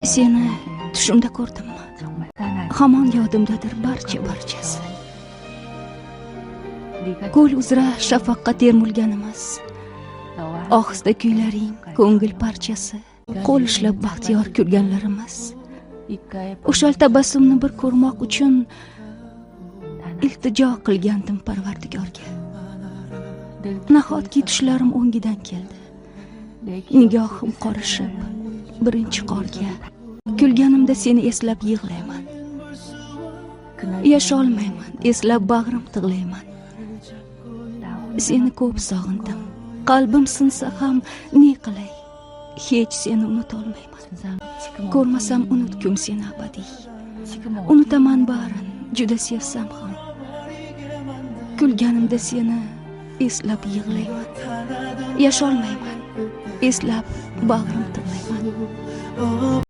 Seni tushimda ko'rdimmi? Hamon yodimdadir barchasi. Ko'l uzra shafaqqa termulganimiz, ohista kuylaring ko'ngil parchasi, qo'l ishlab baxtiyor kulganlarimiz. O'shal tabassumni bir ko'rmoq uchun iltijo qilgandim Parvardigorga. Nahotki tushlarim o'ngidan keldi, nigohim qorishib birinchi qorga, kulganimda seni eslab yig'layman. Yasholmayman, eslab bag'rim tig'layman. Seni ko'p sog'indim, qalbim sinsa ham ne qilay, hech seni unutolmayman. Ko'rmasam unutgum seni abadiy, unutaman barin juda sevsam ham. Kulganimda seni eslab yig'layman. Yasholmayman, eslab bag'rim tig'layman.